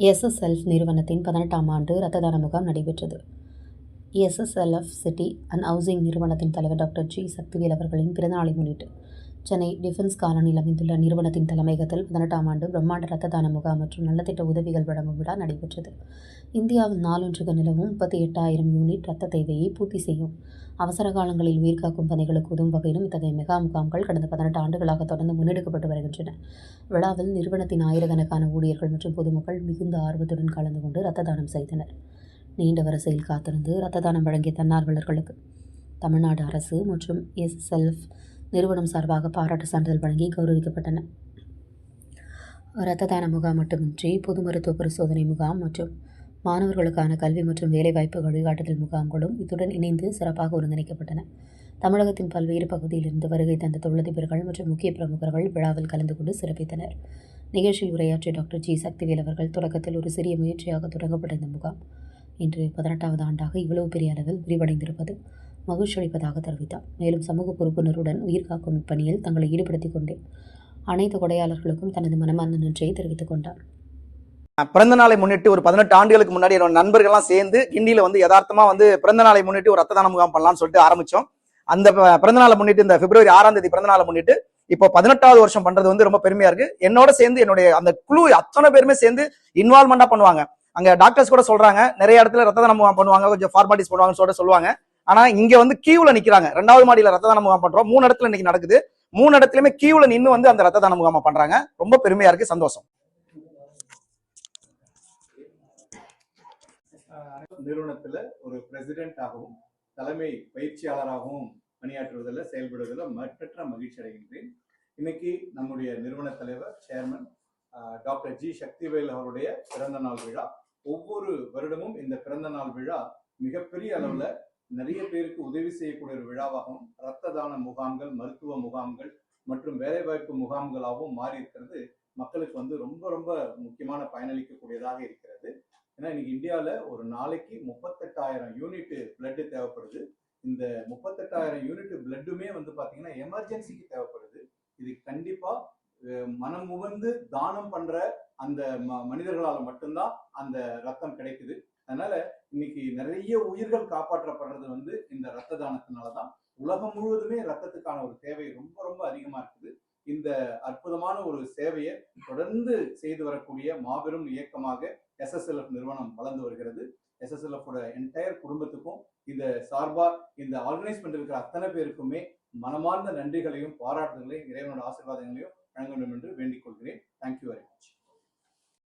SSLF நிறுவனத்தின் 18ஆம் ஆண்டு இரத்த தான முகாம் நடைபெற்றது. எஸ்எஸ்எல்எஃப் சிட்டி அண்ட் ஹவுசிங் நிறுவனத்தின் தலைவர் டாக்டர் ஜி. சக்திவேல் அவர்களின் பிறந்தநாளை முன்னிட்டு சென்னை டிஃபென்ஸ் காலனியில் அமைந்துள்ள நிறுவனத்தின் தலைமையகத்தில் 18ஆம் ஆண்டு பிரம்மாண்ட இரத்த தான முகாம் மற்றும் நலத்திட்ட உதவிகள் வழங்கும் விழா நடைபெற்றது. இந்தியாவில் நாளொன்றுக்கு நிலவும் 38,000 யூனிட் இரத்த தேவையை பூர்த்தி செய்யும் அவசர காலங்களில் உயிர்காக்கும் பணிகளுக்கு உதவும் வகையிலும் இத்தகைய மெகா முகாம்கள் கடந்த 18 ஆண்டுகளாக தொடர்ந்து முன்னெடுக்கப்பட்டு வருகின்றன. விழாவில் நிறுவனத்தின் ஆயிரக்கணக்கான ஊழியர்கள் மற்றும் பொதுமக்கள் மிகுந்த ஆர்வத்துடன் கலந்து கொண்டு இரத்த தானம் செய்தனர். நீண்ட வரிசையில் காத்திருந்து இரத்த தானம் வழங்கிய தன்னார்வலர்களுக்கு தமிழ்நாடு அரசு மற்றும் எஸ்எஸ்எல்எஃப் நிறுவனம் சார்பாக பாராட்டு சான்றிதழ் வழங்கி கௌரவிக்கப்பட்டன. இரத்த தான முகாம் மட்டுமின்றி பொது மருத்துவ பரிசோதனை முகாம் மற்றும் மாணவர்களுக்கான கல்வி மற்றும் வேலைவாய்ப்பு வழிகாட்டுதல் முகாம்களும் இத்துடன் இணைந்து சிறப்பாக ஒருங்கிணைக்கப்பட்டன. தமிழகத்தின் பல்வேறு பகுதியிலிருந்து வருகை தந்த தொழிலதிபர்கள் மற்றும் முக்கிய பிரமுகர்கள் விழாவில் கலந்து கொண்டு சிறப்பித்தனர். நிகழ்ச்சியில் உரையாற்றிய டாக்டர் ஜி. சக்திவேல் அவர்கள் தொடக்கத்தில் ஒரு சிறிய முயற்சியாக தொடங்கப்பட்ட இந்த முகாம் இன்று 18வது ஆண்டாக இவ்வளவு பெரிய அளவில் விரிவடைந்திருப்பது மகிழ்ச்சி அளிப்பதாக தெரிவித்தார். மேலும் சமூக பொறுப்புணர்வுடன் உயிர்காக்கும் இப்பணியில் தங்களை ஈடுபடுத்திக் கொண்டே அனைத்து கொடையாளர்களுக்கும் தனது மனமார்ந்த நன்றியை தெரிவித்துக் கொண்டார். பிறந்த நாளை முன்னிட்டு ஒரு 18 ஆண்டுகளுக்கு முன்னாடி என்னோட நண்பர்கள்லாம் சேர்ந்து கிண்டியில யதார்த்தமா பிறந்த நாளை முன்னிட்டு ஒரு ரத்த தான முகாம் பண்ணலாம்னு சொல்லிட்டு ஆரம்பிச்சோம். அந்த பிறந்த நாளை முன்னிட்டு இந்த பிப்ரவரி 6ஆம் தேதி பிறந்த நாளை முன்னிட்டு இப்போ 18வது வருஷம் பண்றது ரொம்ப பெருமையா இருக்கு. என்னோட சேர்ந்து என்னுடைய அந்த குழு அத்தனை பேருமே சேர்ந்து இன்வால்மெண்டா பண்ணுவாங்க. அங்க டாக்டர்ஸ் கூட சொல்றாங்க நிறைய இடத்துல ரத்த தான முகாம் பண்ணுவாங்க, கொஞ்சம் ஃபார்மாலிட்டிஸ் பண்ணுவாங்கன்னு சொல்லுவாங்க. ஆனா இங்க கியூல நிக்கிறாங்க. 2வது மாடியில ரத்த தான முகாம் பண்றோம். 3 இடத்துல இன்னைக்கு நடக்குது. 3 இடத்துலயுமே கியூல நின்று அந்த ரத்த தான முகாம் பண்றாங்க. ரொம்ப பெருமையா இருக்கு, சந்தோஷம். நிறுவனத்துல ஒரு பிரசிடென்டாகவும் தலைமை பயிற்சியாளராகவும் பணியாற்றுவதில் செயல்படுவதில் மற்றற்ற மகிழ்ச்சி அடைகின்றேன். இன்னைக்கு நம்முடைய நிறுவன தலைவர் சேர்மன் டாக்டர் ஜி. சக்திவேல் அவருடைய பிறந்த நாள் விழா. ஒவ்வொரு வருடமும் இந்த பிறந்த நாள் விழா மிகப்பெரிய அளவுல நிறைய பேருக்கு உதவி செய்யக்கூடிய ஒரு விழாவாகவும் இரத்த தான முகாம்கள், மருத்துவ முகாம்கள் மற்றும் வேலைவாய்ப்பு முகாம்களாகவும் மாறி இருக்கிறது மக்களுக்கு ரொம்ப ரொம்ப முக்கியமான பயனளிக்கக்கூடியதாக இருக்கிறது. ஏன்னா இன்னைக்கு இந்தியாவில் ஒரு நாளைக்கு 38,000 யூனிட் பிளட் தேவைப்படுது. இந்த 38,000 யூனிட் பிளட்டுமே பாத்தீங்கன்னா எமர்ஜென்சிக்கு தேவைப்படுது. இது கண்டிப்பா மனம் உவந்து தானம் பண்ற அந்த மனிதர்களால் மட்டும்தான் அந்த ரத்தம் கிடைக்குது. அதனால இன்னைக்கு நிறைய உயிர்கள் காப்பாற்றப்படுறது இந்த ரத்த தானத்தினாலதான். உலகம் முழுவதுமே ரத்தத்துக்கான ஒரு தேவை ரொம்ப ரொம்ப அதிகமா இருக்குது. இந்த அற்புதமான ஒரு சேவையை தொடர்ந்து செய்து வரக்கூடிய மாபெரும் இயக்கமாக எஸ்எஸ்எல்எஃப் நிறுவனம் வளர்ந்து வருகிறது. எஸ்எஸ்எல்எஃப் என்டையர் குடும்பத்துக்கும் இந்த சார்பா இந்த ஆர்கனைஸ் பண்ணிருக்கிற அத்தனை பேருக்குமே மனமார்ந்த நன்றிகளையும் பாராட்டுகளையும் இறைவனோட ஆசீர்வாதங்களையும் வழங்க வேண்டும் என்று வேண்டிக் கொள்கிறேன். Thank you very much.